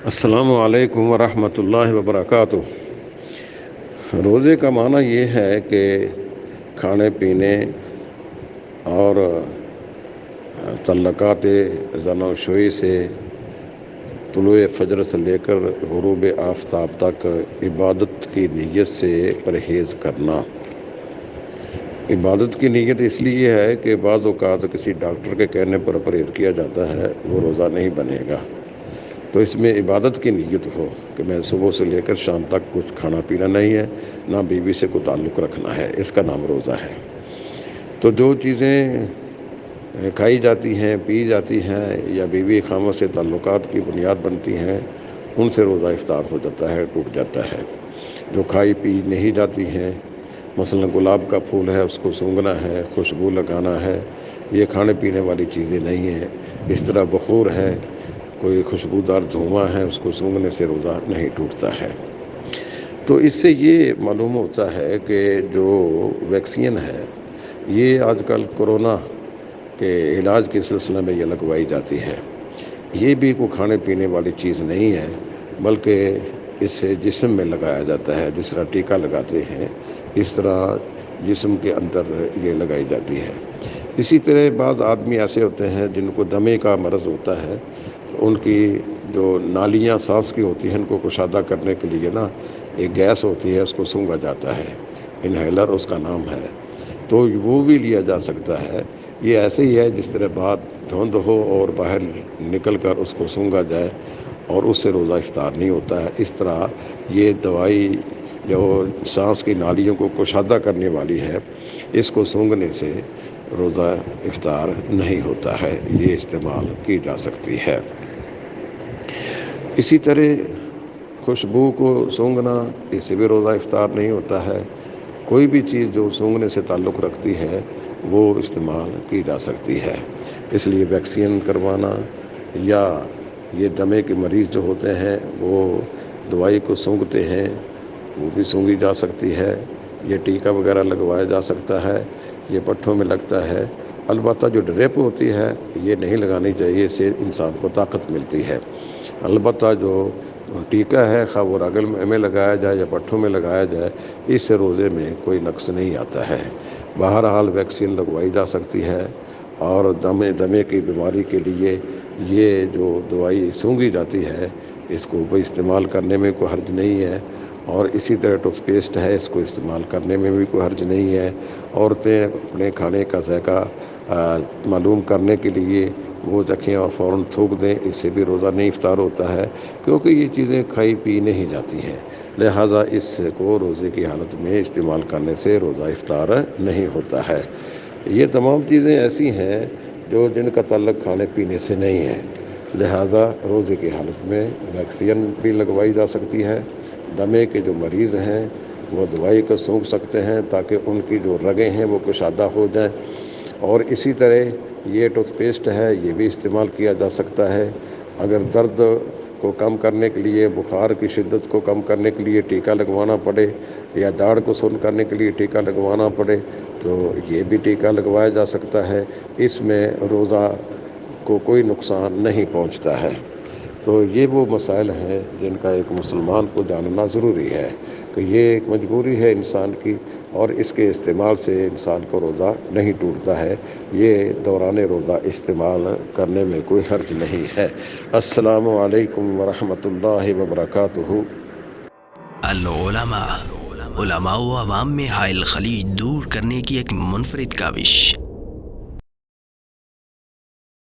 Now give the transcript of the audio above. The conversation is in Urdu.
السلام علیکم ورحمۃ اللہ وبرکاتہ۔ روزے کا معنی یہ ہے کہ کھانے پینے اور تعلقات زن و شوئی سے طلوع فجر سے لے کر غروب آفتاب تک عبادت کی نیت سے پرہیز کرنا۔ عبادت کی نیت اس لیے ہے کہ بعض اوقات کسی ڈاکٹر کے کہنے پر پرہیز کیا جاتا ہے، وہ روزہ نہیں بنے گا، تو اس میں عبادت کی نیت ہو کہ میں صبح سے لے کر شام تک کچھ کھانا پینا نہیں ہے، نہ بیوی سے کوئی تعلق رکھنا ہے، اس کا نام روزہ ہے۔ تو جو چیزیں کھائی جاتی ہیں، پی جاتی ہیں یا بیوی خامد سے تعلقات کی بنیاد بنتی ہیں، ان سے روزہ افطار ہو جاتا ہے، ٹوٹ جاتا ہے۔ جو کھائی پی نہیں جاتی ہیں، مثلا گلاب کا پھول ہے، اس کو سونگھنا ہے، خوشبو لگانا ہے، یہ کھانے پینے والی چیزیں نہیں ہیں۔ اس طرح بخور ہے، کوئی خوشبودار دھواں ہے، اس کو سونگھنے سے روزہ نہیں ٹوٹتا ہے۔ تو اس سے یہ معلوم ہوتا ہے کہ جو ویکسین ہے، یہ آج کل کورونا کے علاج کے سلسلے میں یہ لگوائی جاتی ہے۔ یہ بھی کوئی کھانے پینے والی چیز نہیں ہے، بلکہ اسے جسم میں لگایا جاتا ہے، جس طرح ٹیکہ لگاتے ہیں اس طرح جسم کے اندر یہ لگائی جاتی ہے۔ اسی طرح بعض آدمی ایسے ہوتے ہیں جن کو دمے کا مرض ہوتا ہے، ان کی جو نالیاں سانس کی ہوتی ہیں، ان کو کشادہ کرنے کے لیے ایک گیس ہوتی ہے، اس کو سونگھا جاتا ہے، انہیلر اس کا نام ہے، تو وہ بھی لیا جا سکتا ہے۔ یہ ایسے ہی ہے جس طرح بات دھند ہو اور باہر نکل کر اس کو سونگھا جائے اور اس سے روزہ افطار نہیں ہوتا ہے۔ اس طرح یہ دوائی جو سانس کی نالیوں کو کشادہ کرنے والی ہے، اس کو سونگھنے سے روزہ افطار نہیں ہوتا ہے، یہ استعمال کی جا سکتی ہے۔ اسی طرح خوشبو کو سونگھنا، اس سے بھی روزہ افطار نہیں ہوتا ہے۔ کوئی بھی چیز جو سونگھنے سے تعلق رکھتی ہے وہ استعمال کی جا سکتی ہے۔ اس لیے ویکسین کروانا یا یہ دمے کے مریض جو ہوتے ہیں وہ دوائی کو سونگھتے ہیں، وہ بھی سونگھی جا سکتی ہے۔ یہ ٹیکہ وغیرہ لگوایا جا سکتا ہے، یہ پٹھوں میں لگتا ہے۔ البتہ جو ڈریپ ہوتی ہے یہ نہیں لگانی چاہیے، اس سے انسان کو طاقت ملتی ہے۔ البتہ جو ٹیکہ ہے، خواہ وہ رگل میں لگایا جائے یا پٹھوں میں لگایا جائے، اس سے روزے میں کوئی نقص نہیں آتا ہے۔ بہرحال ویکسین لگوائی جا سکتی ہے، اور دمے کی بیماری کے لیے یہ جو دوائی سونگھی جاتی ہے اس کو بھی استعمال کرنے میں کوئی حرج نہیں ہے۔ اور اسی طرح ٹوتھ پیسٹ ہے، اس کو استعمال کرنے میں بھی کوئی حرج نہیں ہے۔ عورتیں اپنے کھانے کا ذائقہ معلوم کرنے کے لیے وہ رکھیں اور فوراً تھوک دیں، اس سے بھی روزہ نہیں افطار ہوتا ہے، کیونکہ یہ چیزیں کھائی پی نہیں جاتی ہیں، لہٰذا اس کو روزے کی حالت میں استعمال کرنے سے روزہ افطار نہیں ہوتا ہے۔ یہ تمام چیزیں ایسی ہیں جو جن کا تعلق کھانے پینے سے نہیں ہے، لہٰذا روزے کی حالت میں ویکسین بھی لگوائی جا سکتی ہے۔ دمے کے جو مریض ہیں وہ دوائی کو سونگھ سکتے ہیں تاکہ ان کی جو رگیں ہیں وہ کشادہ ہو جائیں۔ اور اسی طرح یہ ٹوتھ پیسٹ ہے، یہ بھی استعمال کیا جا سکتا ہے۔ اگر درد کو کم کرنے کے لیے، بخار کی شدت کو کم کرنے کے لیے ٹیکہ لگوانا پڑے یا داڑھ کو سن کرنے کے لیے ٹیکہ لگوانا پڑے تو یہ بھی ٹیکہ لگوایا جا سکتا ہے۔ اس میں روزہ کو کوئی نقصان نہیں پہنچتا ہے۔ تو یہ وہ مسائل ہیں جن کا ایک مسلمان کو جاننا ضروری ہے کہ یہ ایک مجبوری ہے انسان کی، اور اس کے استعمال سے انسان کو روزہ نہیں ٹوٹتا ہے۔ یہ دوران روزہ استعمال کرنے میں کوئی حرج نہیں ہے۔ السلام علیکم ورحمۃ اللہ وبرکاتہ۔ العلماء، علماء و عوام میں حائل خلیج دور کرنے کی ایک منفرد کاوش۔